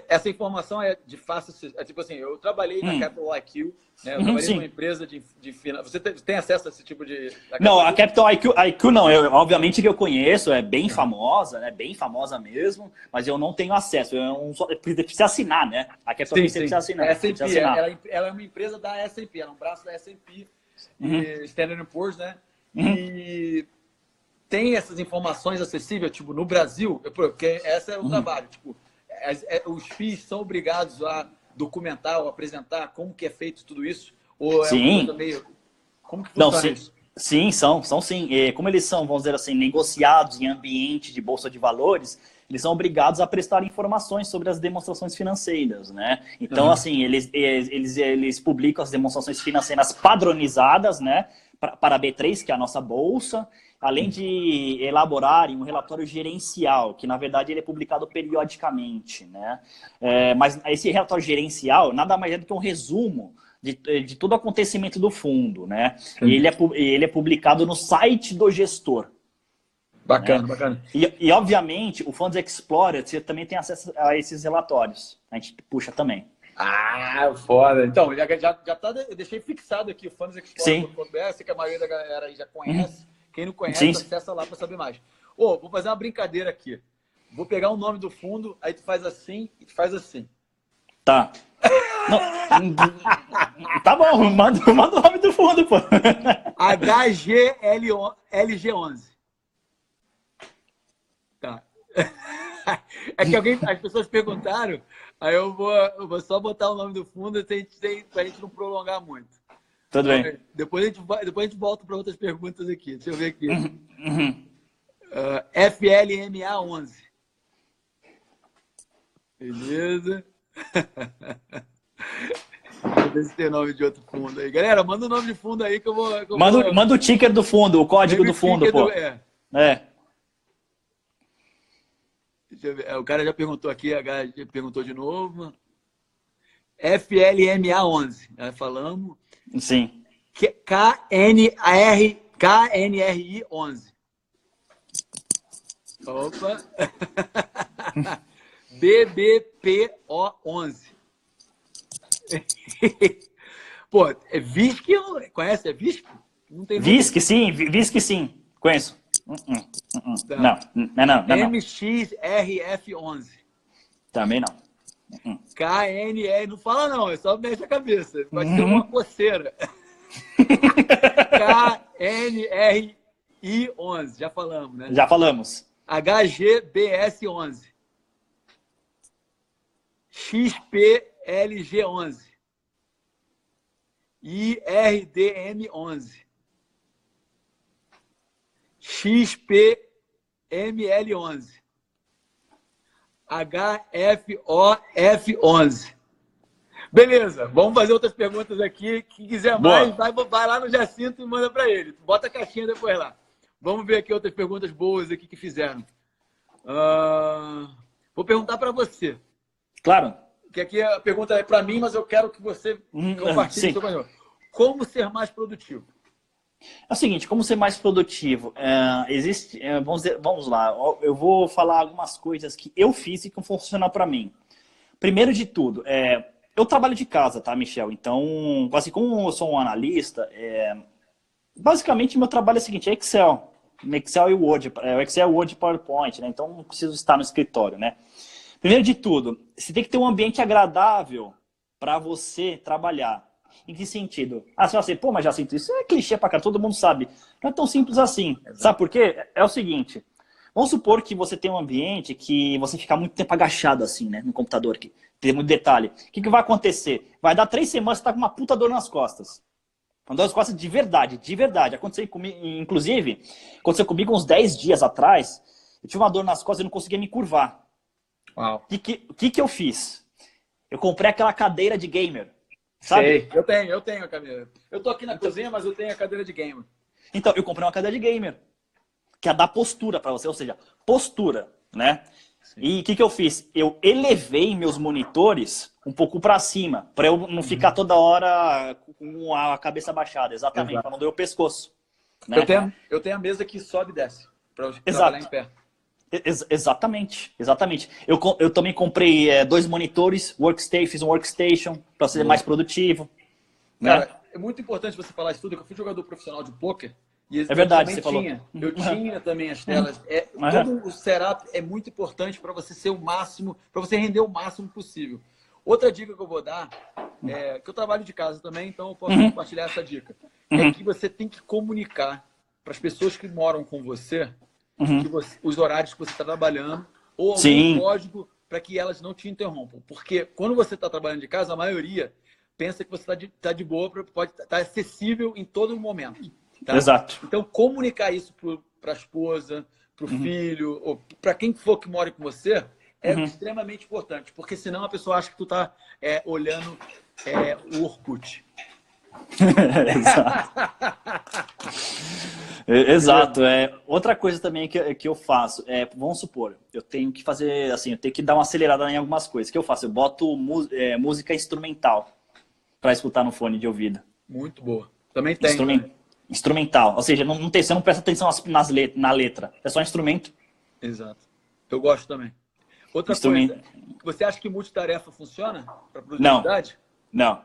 Essa informação é de fácil... tipo assim, eu trabalhei na Capital IQ, né? Eu trabalhei numa empresa de finanças. Você tem acesso a esse tipo de... Não, a Capital IQ não. Obviamente que eu conheço, é bem famosa, né? Bem famosa mesmo, mas eu não tenho acesso. Eu preciso assinar, né? A Capital IQ precisa assinar. S&P, ela é uma empresa da S&P, ela é um braço da S&P, Standard & Poor's, né? E tem essas informações acessíveis, tipo, no Brasil, porque esse é o trabalho, tipo, os FIIs são obrigados a documentar ou apresentar como que é feito tudo isso? Ou é uma coisa meio... Como que funciona isso? Sim, são sim. Como eles são, vamos dizer assim, negociados em ambiente de bolsa de valores, eles são obrigados a prestar informações sobre as demonstrações financeiras, né? Então, assim, eles publicam as demonstrações financeiras padronizadas, né? Para a B3, que é a nossa bolsa, além de elaborarem um relatório gerencial, que na verdade ele é publicado periodicamente, né? Mas esse relatório gerencial nada mais é do que um resumo de todo o acontecimento do fundo, né? E ele é publicado no site do gestor. Bacana, né? bacana. E, obviamente, o Funds Explorer, você também tem acesso a esses relatórios. A gente puxa também. Ah, foda. Então, já tá, eu deixei fixado aqui o fundsexplorer.com.br, sei que a maioria da galera aí já conhece. Quem não conhece, acessa lá para saber mais. Vou fazer uma brincadeira aqui. Vou pegar o nome do fundo, aí tu faz assim e tu faz assim. Tá. Não, tá bom, manda o nome do fundo, pô. HGLG11. Tá. É que as pessoas perguntaram, aí eu vou só botar o nome do fundo pra gente não prolongar muito. Tudo bem. Depois a gente volta para outras perguntas aqui. Deixa eu ver aqui. FLMA11. Beleza. Vou ver se tem nome de outro fundo aí. Galera, manda o nome de fundo aí que eu vou... Manda o ticker do fundo, o código do fundo, pô. Deixa eu ver. O cara já perguntou aqui, já perguntou de novo. FLMA11. Já falamos. Sim. KNRI11. Opa. BBPO11. Pô, é VISC? Conhece? É VISC? Não tem VISC, sim. VISC, sim. Conheço. Tá. Não. MXRF11. Também não. KNR, não fala não, é só mexe a cabeça. Vai ser uma coceira. KNRI11, já falamos, né? Já falamos. HGBS11. XPLG11. IRDM11. XPML11. HFOF11. Beleza, vamos fazer outras perguntas aqui. Quem quiser mais, vai lá no Jacinto e manda para ele. Bota a caixinha depois lá. Vamos ver aqui outras perguntas boas aqui que fizeram. Vou perguntar para você. Claro. Que aqui a pergunta é para mim, mas eu quero que você compartilhe com o Como ser mais produtivo? É o seguinte, como ser mais produtivo? Vamos lá, eu vou falar algumas coisas que eu fiz e que funcionam para mim. Primeiro de tudo, eu trabalho de casa, tá, Michel? Então, assim, como eu sou um analista, basicamente meu trabalho é o seguinte, é Excel. Excel e Word, Excel, Word e PowerPoint, né? Então não preciso estar no escritório, né? Primeiro de tudo, você tem que ter um ambiente agradável para você trabalhar. Em que sentido? Você fala assim, pô, mas já sinto isso é clichê pra cá, todo mundo sabe. Não é tão simples assim. Exato. Sabe por quê? É o seguinte, vamos supor que você tem um ambiente que você fica muito tempo agachado assim, né, no computador, que tem muito detalhe. O que vai acontecer? Vai dar 3 semanas, você tá com uma puta dor nas costas. Uma dor nas costas de verdade, de verdade. Aconteceu comigo, inclusive, aconteceu comigo uns 10 dias atrás, eu tive uma dor nas costas e não conseguia me curvar. Uau. O que eu fiz? Eu comprei aquela cadeira de gamer. Sabe? Sei. Eu tenho a cadeira. Eu tô aqui na cozinha, mas eu tenho a cadeira de gamer. Então, eu comprei uma cadeira de gamer. Que é dar postura para você, ou seja, postura, né? Sim. E o que eu fiz? Eu elevei meus monitores um pouco para cima, para eu não ficar toda hora com a cabeça baixada, exatamente, para não doer o pescoço. Né? Eu tenho a mesa que sobe e desce, para eu trabalhar em pé. Exatamente. Eu também comprei 2 monitores, fiz um workstation para ser mais produtivo. Cara, né? É muito importante você falar isso tudo, que eu fui jogador profissional de pôquer. E é verdade, você falou. Eu tinha também as telas. Todo o setup é muito importante para você ser o máximo, para você render o máximo possível. Outra dica que eu vou dar, que eu trabalho de casa também, então eu posso compartilhar essa dica. É que você tem que comunicar para as pessoas que moram com você, os horários que você está trabalhando, ou algum código para que elas não te interrompam. Porque quando você está trabalhando de casa, a maioria pensa que você está de boa, pode estar acessível em todo momento. Tá? Exato. Então, comunicar isso para a esposa, para o filho, ou para quem for que more com você, é extremamente importante. Porque senão a pessoa acha que tu está olhando o Orkut. Exato. Exato. Outra coisa também que eu faço vamos supor, eu tenho que fazer assim, eu tenho que dar uma acelerada em algumas coisas. O que eu faço? Eu boto música instrumental para escutar no fone de ouvido. Muito boa. Também tem. Instrumental. Ou seja, você não presta atenção na letra. É só instrumento. Exato. Eu gosto também. Outra coisa, você acha que multitarefa funciona para produtividade? Não.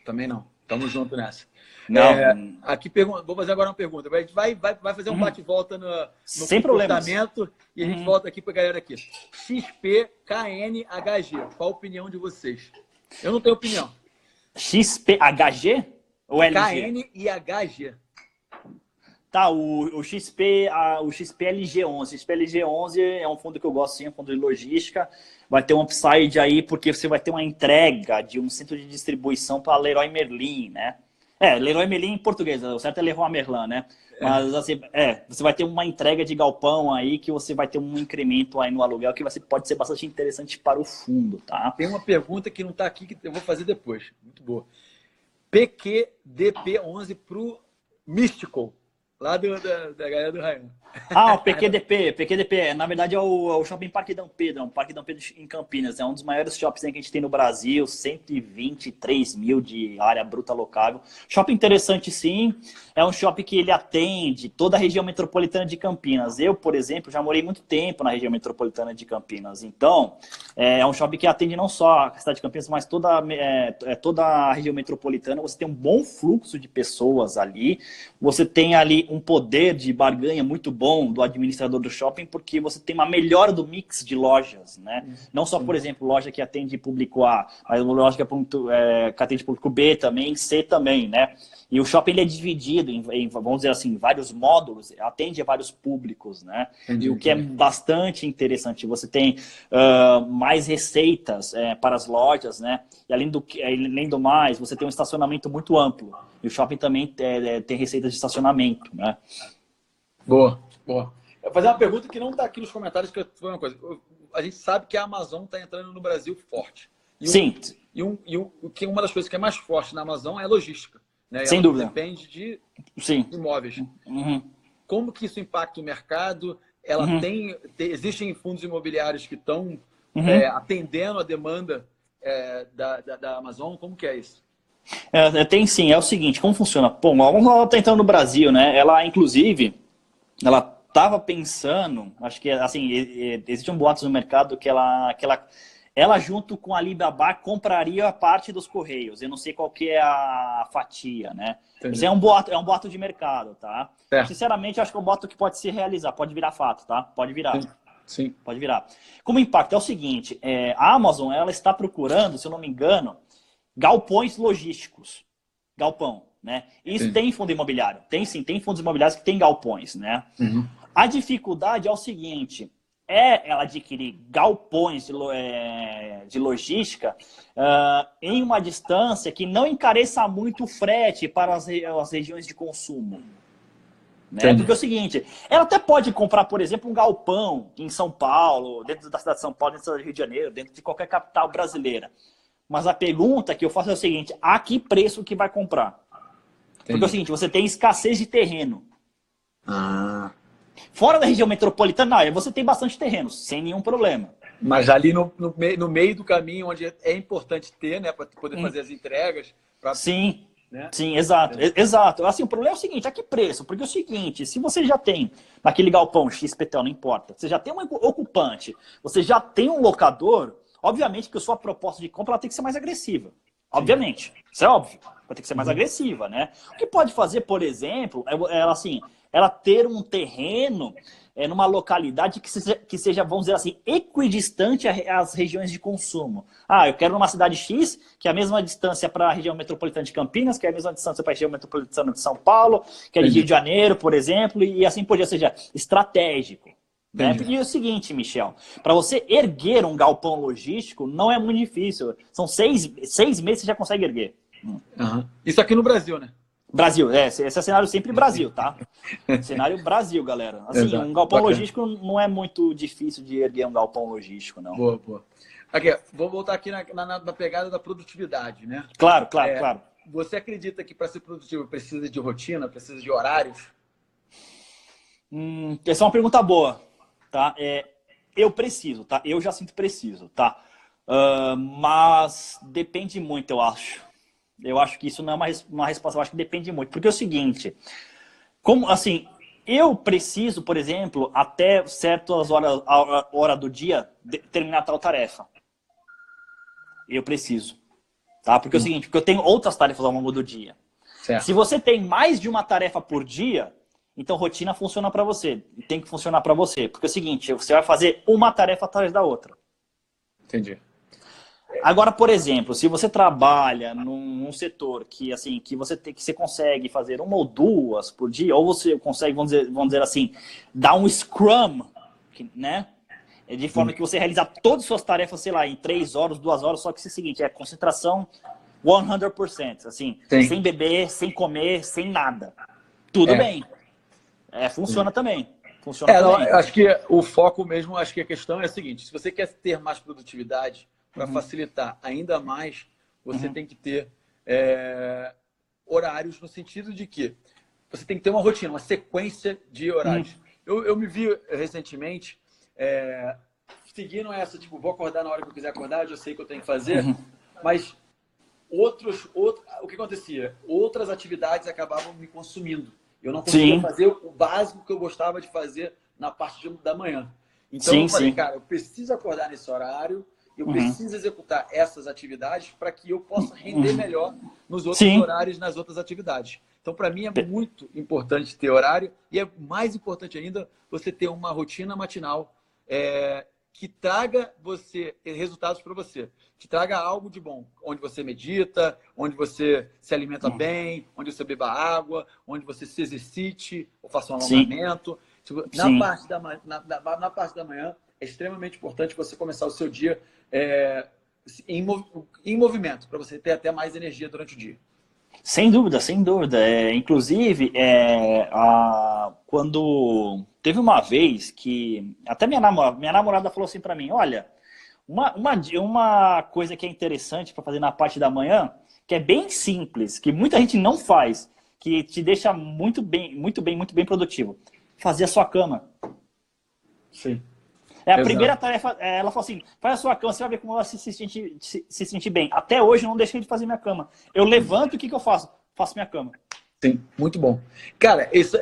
Também não. Tamo junto nessa. Não. Aqui vou fazer agora uma pergunta. A gente vai fazer um bate-volta no sem comportamento problemas. E a gente volta aqui para a galera aqui. XP, KN, HG. Qual a opinião de vocês? Eu não tenho opinião. XP, HG ou LG? KN e HG. Tá, o XP LG11. O XP LG11 é um fundo que eu gosto sim, é um fundo de logística. Vai ter um upside aí, porque você vai ter uma entrega de um centro de distribuição para Leroy Merlin, né? Leroy Merlin em português, o certo é Leroy Merlin, né? Mas assim, você vai ter uma entrega de galpão aí, que você vai ter um incremento aí no aluguel, que pode ser bastante interessante para o fundo, tá? Tem uma pergunta que não está aqui, que eu vou fazer depois. Muito boa. PQDP11 para o Mystical. Lá da galera do Rayan. O PQDP, na verdade é o Shopping Parque Dom Pedro, Parque Dom Pedro em Campinas, é um dos maiores shoppings que a gente tem no Brasil, 123 mil de área bruta locável. Shopping interessante sim, é um shopping que ele atende toda a região metropolitana de Campinas. Eu, por exemplo, já morei muito tempo na região metropolitana de Campinas, então é um shopping que atende não só a cidade de Campinas, mas toda a região metropolitana. Você tem um bom fluxo de pessoas ali, você tem ali um poder de barganha muito bom do administrador do shopping, porque você tem uma melhora do mix de lojas, né? Não só, por exemplo, loja que atende público A, mas uma loja que atende público B também, C também, né? E o shopping ele é dividido em, vamos dizer assim, vários módulos, atende a vários públicos, né? E o que é bastante interessante, você tem mais receitas para as lojas, né? E além do mais, você tem um estacionamento muito amplo. E o shopping também tem receitas de estacionamento, né? Boa. Eu vou fazer uma pergunta que não está aqui nos comentários, que foi uma coisa. A gente sabe que a Amazon está entrando no Brasil forte. Sim. Que uma das coisas que é mais forte na Amazon é a logística. Né? Sem dúvida. Depende de Sim. imóveis. Como que isso impacta o mercado? Ela existem fundos imobiliários que estão atendendo a demanda da Amazon? Como que é isso? Tem sim, é o seguinte, como funciona? Bom, ela está entrando no Brasil, né? Ela, inclusive, ela estava pensando, acho que assim, existe um boato no mercado que ela junto com a Alibaba compraria a parte dos Correios. Eu não sei qual que é a fatia, né? Entendi. Isso é um boato de mercado, tá? Sinceramente, acho que é um boato que pode se realizar, pode virar fato, tá? Pode virar. Sim. Pode virar. Como impacto é o seguinte, a Amazon, ela está procurando, se eu não me engano, galpões logísticos. Galpão, né? Isso tem fundo imobiliário. Tem sim, tem fundos imobiliários que tem galpões, né? A dificuldade é o seguinte, ela adquirir galpões de logística em uma distância que não encareça muito o frete para as regiões de consumo. Né? Porque é o seguinte, ela até pode comprar, por exemplo, um galpão em São Paulo, dentro da cidade de São Paulo, dentro do Rio de Janeiro, dentro de qualquer capital brasileira. Mas a pergunta que eu faço é o seguinte, a que preço que vai comprar? Porque é o seguinte, você tem escassez de terreno. Fora da região metropolitana, você tem bastante terreno, sem nenhum problema. Mas ali no meio do caminho, onde é importante ter, né, para poder fazer as entregas. Sim, né? Sim, exato. Assim, o problema é o seguinte, a que preço? Porque é o seguinte, se você já tem naquele galpão XPTO, não importa, você já tem um ocupante, você já tem um locador, obviamente que a sua proposta de compra ela tem que ser mais agressiva. Obviamente, isso é óbvio. Vai ter que ser mais agressiva, né? O que pode fazer, por exemplo, ela ter um terreno numa localidade que seja, vamos dizer assim, equidistante às regiões de consumo. Eu quero numa cidade X, que é a mesma distância para a região metropolitana de Campinas, que é a mesma distância para a região metropolitana de São Paulo, que é de Rio de Janeiro, por exemplo, e assim por diante, ou seja, estratégico. Né? Entendi. Porque é o seguinte, Michel, para você erguer um galpão logístico não é muito difícil. São 6 meses que você já consegue erguer. Aham. Isso aqui no Brasil, né? Brasil, esse é cenário sempre Brasil, tá? Cenário Brasil, galera. Assim, Exato. um galpão Bacana. logístico não é muito difícil de erguer um galpão logístico, não. Boa, boa. Aqui, vou voltar aqui na pegada da produtividade, né? Claro, claro, claro. Você acredita que para ser produtivo precisa de rotina, precisa de horários? Essa é uma pergunta boa, tá? Eu preciso, tá? Eu já sinto preciso, tá? Mas depende muito, eu acho. Eu acho que isso não é uma resposta, eu acho que depende muito. Porque é o seguinte, como assim, eu preciso, por exemplo, até certas horas hora do dia, terminar tal tarefa. Eu preciso. Tá? Porque é o seguinte, porque eu tenho outras tarefas ao longo do dia. Certo. Se você tem mais de uma tarefa por dia, então rotina funciona para você. Tem que funcionar para você. Porque é o seguinte, você vai fazer uma tarefa atrás da outra. Entendi. Agora, por exemplo, se você trabalha num setor que assim, que você consegue fazer uma ou duas por dia, ou você consegue, vamos dizer assim, dar um scrum, né? De forma que você realiza todas as suas tarefas, sei lá, em 3 horas, 2 horas, só que é o seguinte, é concentração 100%, assim, Sim. sem beber, sem comer, sem nada. Tudo bem. Funciona também. Funciona também. Eu acho que o foco mesmo, acho que a questão é a seguinte, se você quer ter mais produtividade, para facilitar ainda mais, você tem que ter horários no sentido de que você tem que ter uma rotina, uma sequência de horários. Eu me vi recentemente seguindo essa, tipo, vou acordar na hora que eu quiser acordar, já sei o que eu tenho que fazer, mas o que acontecia? Outras atividades acabavam me consumindo. Eu não conseguia fazer o básico que eu gostava de fazer na parte da manhã. Então eu falei, cara, eu preciso acordar nesse horário, eu preciso executar essas atividades para que eu possa render melhor nos outros horários, nas outras atividades. Então, para mim, é muito importante ter horário e é mais importante ainda você ter uma rotina matinal que traga resultados para você, que traga algo de bom, onde você medita, onde você se alimenta bem, onde você beba água, onde você se exercite ou faça um alongamento. Na parte da manhã, é extremamente importante você começar o seu dia em movimento, para você ter até mais energia durante o dia. Sem dúvida, sem dúvida. Inclusive, quando teve uma vez que até minha namorada falou assim para mim, olha, uma coisa que é interessante para fazer na parte da manhã, que é bem simples, que muita gente não faz, que te deixa muito bem produtivo, fazer a sua cama. Sim. A primeira tarefa, ela falou assim, faz a sua cama, você vai ver como ela se sentir bem. Até hoje eu não deixei de fazer minha cama. Eu levanto, o que eu faço? Faço minha cama. Sim, muito bom. Cara, isso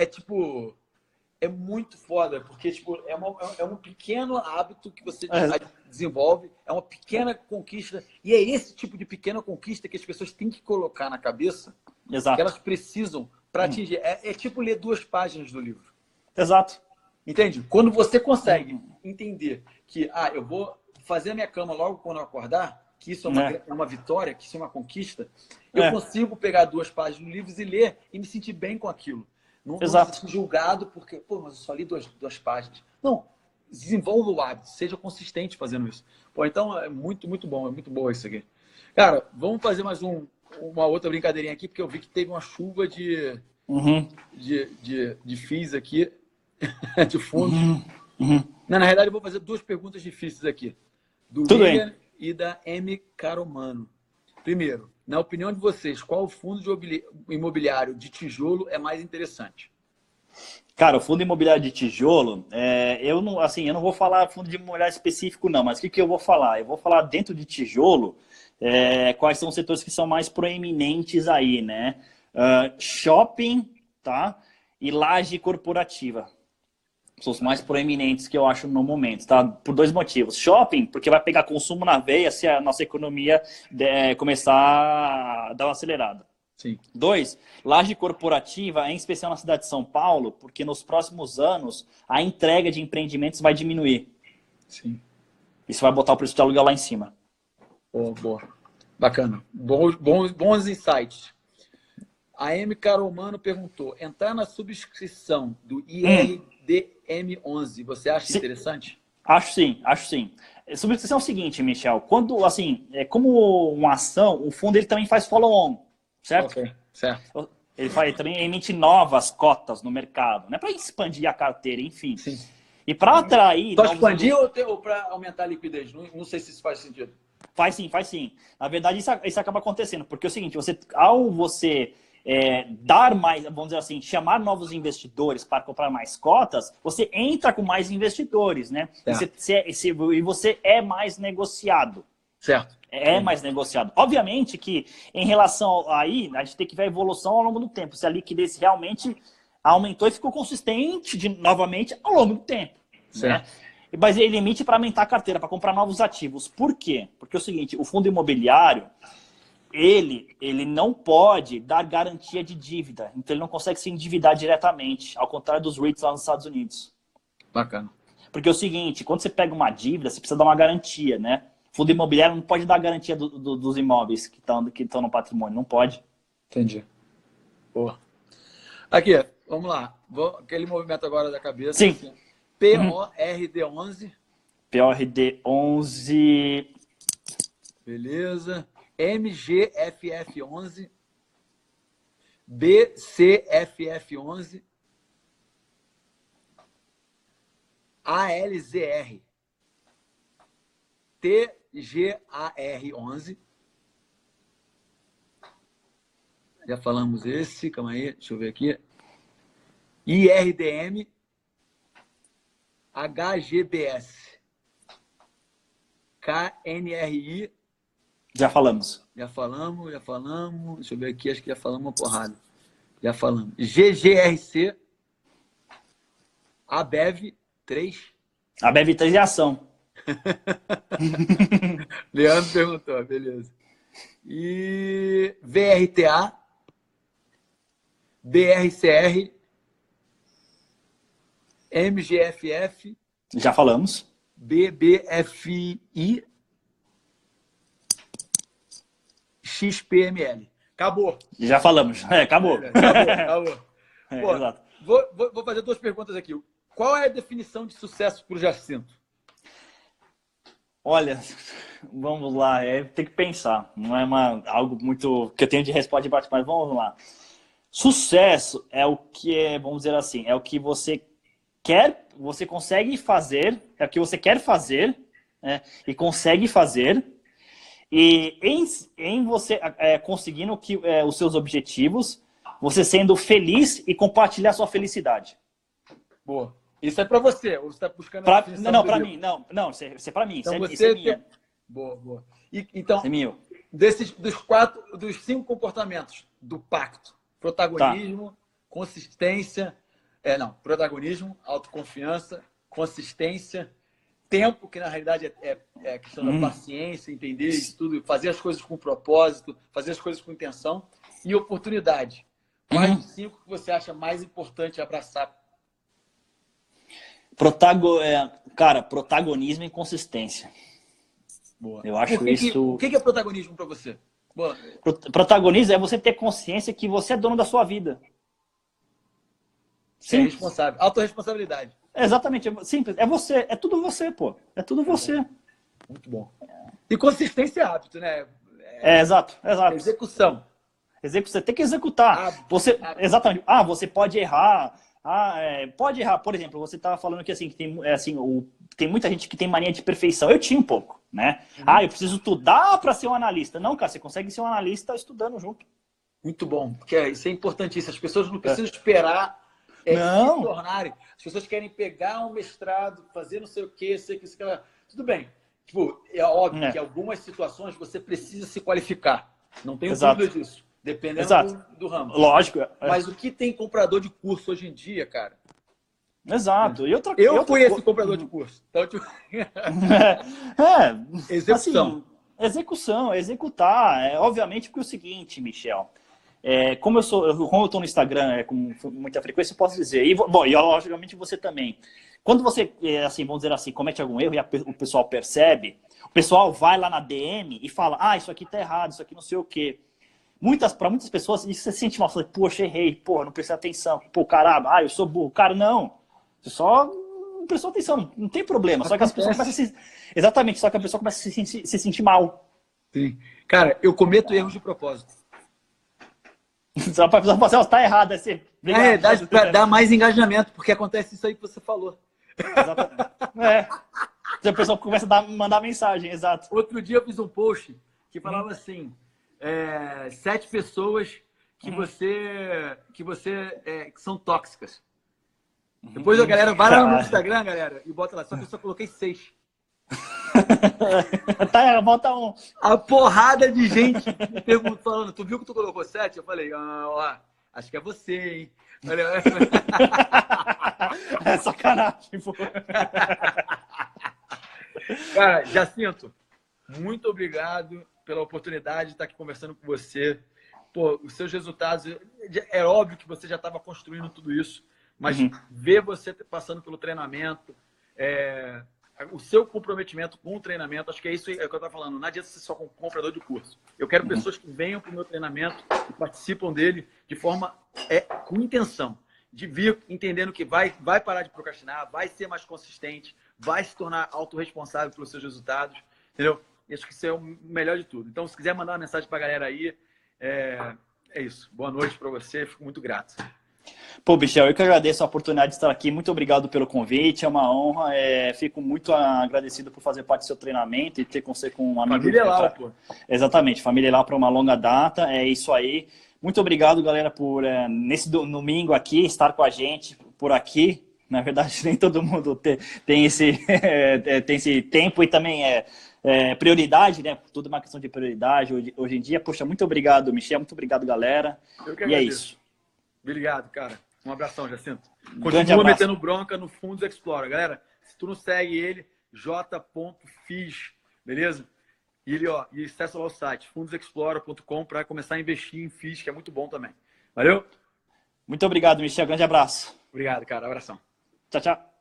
tipo, é muito foda, porque tipo, é um pequeno hábito que você desenvolve, é uma pequena conquista, e é esse tipo de pequena conquista que as pessoas têm que colocar na cabeça, Exato. que elas precisam para atingir. É tipo ler 2 páginas do livro. Exato. Entende? Quando você consegue entender que eu vou fazer a minha cama logo quando eu acordar, que isso é uma vitória, que isso é uma conquista, eu consigo pegar 2 páginas do livro e ler e me sentir bem com aquilo. Não me sentir julgado porque, mas eu só li 2 páginas. Não, desenvolva o hábito, seja consistente fazendo isso. Então é muito, muito bom, é muito boa isso aqui. Cara, vamos fazer mais uma outra brincadeirinha aqui, porque eu vi que teve uma chuva de fios aqui. De fundo. Na realidade, eu vou fazer 2 perguntas difíceis aqui. Do William e da M. Caromano. Primeiro, na opinião de vocês, qual fundo imobiliário de tijolo é mais interessante? Cara, o fundo imobiliário de tijolo, eu não vou falar fundo de imobiliário específico não, mas o que eu vou falar? Eu vou falar dentro de tijolo, quais são os setores que são mais proeminentes aí, né? Shopping, tá? E laje corporativa. São os mais proeminentes que eu acho no momento, tá? Por 2 motivos. Shopping, porque vai pegar consumo na veia se a nossa economia começar a dar uma acelerada. Sim. 2, laje corporativa, em especial na cidade de São Paulo, porque nos próximos anos a entrega de empreendimentos vai diminuir. Sim. Isso vai botar o preço de aluguel lá em cima. Boa. Bacana. Bons insights. A M. Caromano perguntou, entrar na subscrição do RDM11. Você acha interessante? Acho sim, acho sim. Sobre isso é o seguinte, Michel, quando, assim, como uma ação, o fundo ele também faz follow-on, certo? Ok, certo. Ele também emite novas cotas no mercado, né? Para expandir a carteira, enfim. Sim. E para atrair Só novos expandir ou para aumentar a liquidez? Não sei se isso faz sentido. Faz sim, faz sim. Na verdade, isso acaba acontecendo, porque é o seguinte, ao você dar mais, vamos dizer assim, chamar novos investidores para comprar mais cotas, você entra com mais investidores, né? E você é mais negociado. Certo. É mais negociado. Obviamente que, em relação aí, a gente tem que ver a evolução ao longo do tempo. Se a liquidez realmente aumentou e ficou consistente novamente ao longo do tempo. Certo. Né? Mas ele limite para aumentar a carteira, para comprar novos ativos. Por quê? Porque é o seguinte, o fundo imobiliário, ele não pode dar garantia de dívida. Então ele não consegue se endividar diretamente, ao contrário dos REITs lá nos Estados Unidos. Bacana. Porque é o seguinte, quando você pega uma dívida, você precisa dar uma garantia, né? O fundo imobiliário não pode dar garantia dos imóveis que estão no patrimônio, não pode. Entendi. Boa. Aqui, vamos lá. Aquele movimento agora da cabeça. Sim. Assim. PORD11. PORD11. Beleza. MGFF11. BCFF11. ALZR. TGAR11. Já falamos esse, calma aí, deixa eu ver aqui. IRDM. HGBS. KNRI. Já falamos. Já falamos. Deixa eu ver aqui, acho que já falamos uma porrada. Já falamos. GGRC. ABEV 3. ABEV 3 é ação. Leandro perguntou, beleza. E VRTA. BRCR. MGFF. Já falamos. BBFI. XPML. Acabou. Já falamos. Acabou. Acabou. Pô, exato. Vou fazer duas perguntas aqui. Qual é a definição de sucesso para o Jacinto? Olha, vamos lá. Tem que pensar. Não é algo muito que eu tenho de resposta de bate, mas vamos lá. Sucesso é o que vamos dizer assim, é o que você quer, você consegue fazer, é o que você quer fazer, né, e consegue fazer, e em você conseguindo os seus objetivos, você sendo feliz e compartilhar sua felicidade. Boa. Isso é para você, ou você está buscando a definição? Não, para mim, não, isso é para mim. Então isso é minha. Boa. Então, é meu. dos 5 comportamentos do pacto, protagonismo, consistência, protagonismo, autoconfiança, consistência, tempo, que na realidade é a questão da paciência, entender isso tudo, fazer as coisas com propósito, fazer as coisas com intenção, e oportunidade. Quais os 5 que você acha mais importante abraçar? Cara, protagonismo e consistência. Boa. Eu acho isso... O que é protagonismo para você? Boa. Protagonismo é você ter consciência que você é dono da sua vida. Sim. É responsável. Autorresponsabilidade. Exatamente. Simples. É você. É tudo você, pô. É tudo você. Muito bom. E consistência é hábito, né? Exato. Execução. Você tem que executar. Exatamente. Você pode errar. Pode errar. Por exemplo, você estava falando que assim, tem muita gente que tem mania de perfeição. Eu tinha um pouco, né? Eu preciso estudar para ser um analista. Não, cara, você consegue ser um analista estudando junto. Muito bom. Porque isso é importantíssimo. As pessoas não precisam esperar se tornarem. As pessoas querem pegar um mestrado, fazer não sei o quê, tudo bem. Tipo, é óbvio que em algumas situações você precisa se qualificar. Não tenho dúvida disso. Dependendo do ramo. Lógico. Mas o que tem comprador de curso hoje em dia, cara? Exato. E eu fui esse comprador de curso. Então, tipo... Execução. Assim, executar. Obviamente, porque é o seguinte, Michel. Como eu estou no Instagram com muita frequência, eu posso dizer. E logicamente você também. Quando você, vamos dizer assim, comete algum erro e o pessoal percebe, o pessoal vai lá na DM e fala, isso aqui tá errado, isso aqui não sei o quê. Para muitas pessoas, isso você sente mal, poxa, errei, não prestei atenção, caramba, eu sou burro. Cara, não. Você só não prestou atenção, não tem problema. Só que as pessoas começam a se... Exatamente, só que a pessoa começa a se sentir mal. Sim. Cara, eu cometo erros de propósito. Só pra pessoa falar, tá errado, é assim. Na realidade, para dar mais engajamento, porque acontece isso aí que você falou. Exatamente. A pessoa começa a mandar mensagem, exato. Outro dia eu fiz um post que falava assim, 7 pessoas que que são tóxicas. Depois a galera vai lá no Instagram, galera, e bota lá, só que eu só coloquei 6. Tá, volta um. A porrada de gente me perguntou, falando, tu viu que tu colocou 7? Eu falei, ó, acho que é você, hein? É sacanagem, pô. Cara, Jacinto, muito obrigado pela oportunidade de estar aqui conversando com você. Pô, os seus resultados, é óbvio que você já estava construindo tudo isso, mas ver você passando pelo treinamento, o seu comprometimento com o treinamento, acho que é isso que eu estava falando. Não adianta ser só um comprador de curso. Eu quero pessoas que venham para o meu treinamento e participam dele de forma com intenção, de vir entendendo que vai parar de procrastinar, vai ser mais consistente, vai se tornar autorresponsável pelos seus resultados, entendeu? E acho que isso é o melhor de tudo. Então, se quiser mandar uma mensagem para a galera aí, é isso. Boa noite para você, fico muito grato. Pô, Michel, eu que agradeço a oportunidade de estar aqui. Muito obrigado pelo convite, é uma honra. Fico muito agradecido por fazer parte do seu treinamento e ter com você com um amigo. Família Elau, pô. Exatamente, Família Elau para uma longa data. É isso aí. Muito obrigado, galera, por nesse domingo aqui, estar com a gente por aqui. Na verdade, nem todo mundo tem esse tempo e também prioridade, né? Tudo uma questão de prioridade hoje em dia. Poxa, muito obrigado, Michel. Muito obrigado, galera. Eu que agradeço. E é isso. Obrigado, cara. Um abração, Jacinto. Continua metendo bronca no Fundos Explorer. Galera, se tu não segue ele, j.fiz, beleza? E acessa lá o site, fundosexplora.com, para começar a investir em FIIs, que é muito bom também. Valeu? Muito obrigado, Michel. Grande abraço. Obrigado, cara. Abração. Tchau, tchau.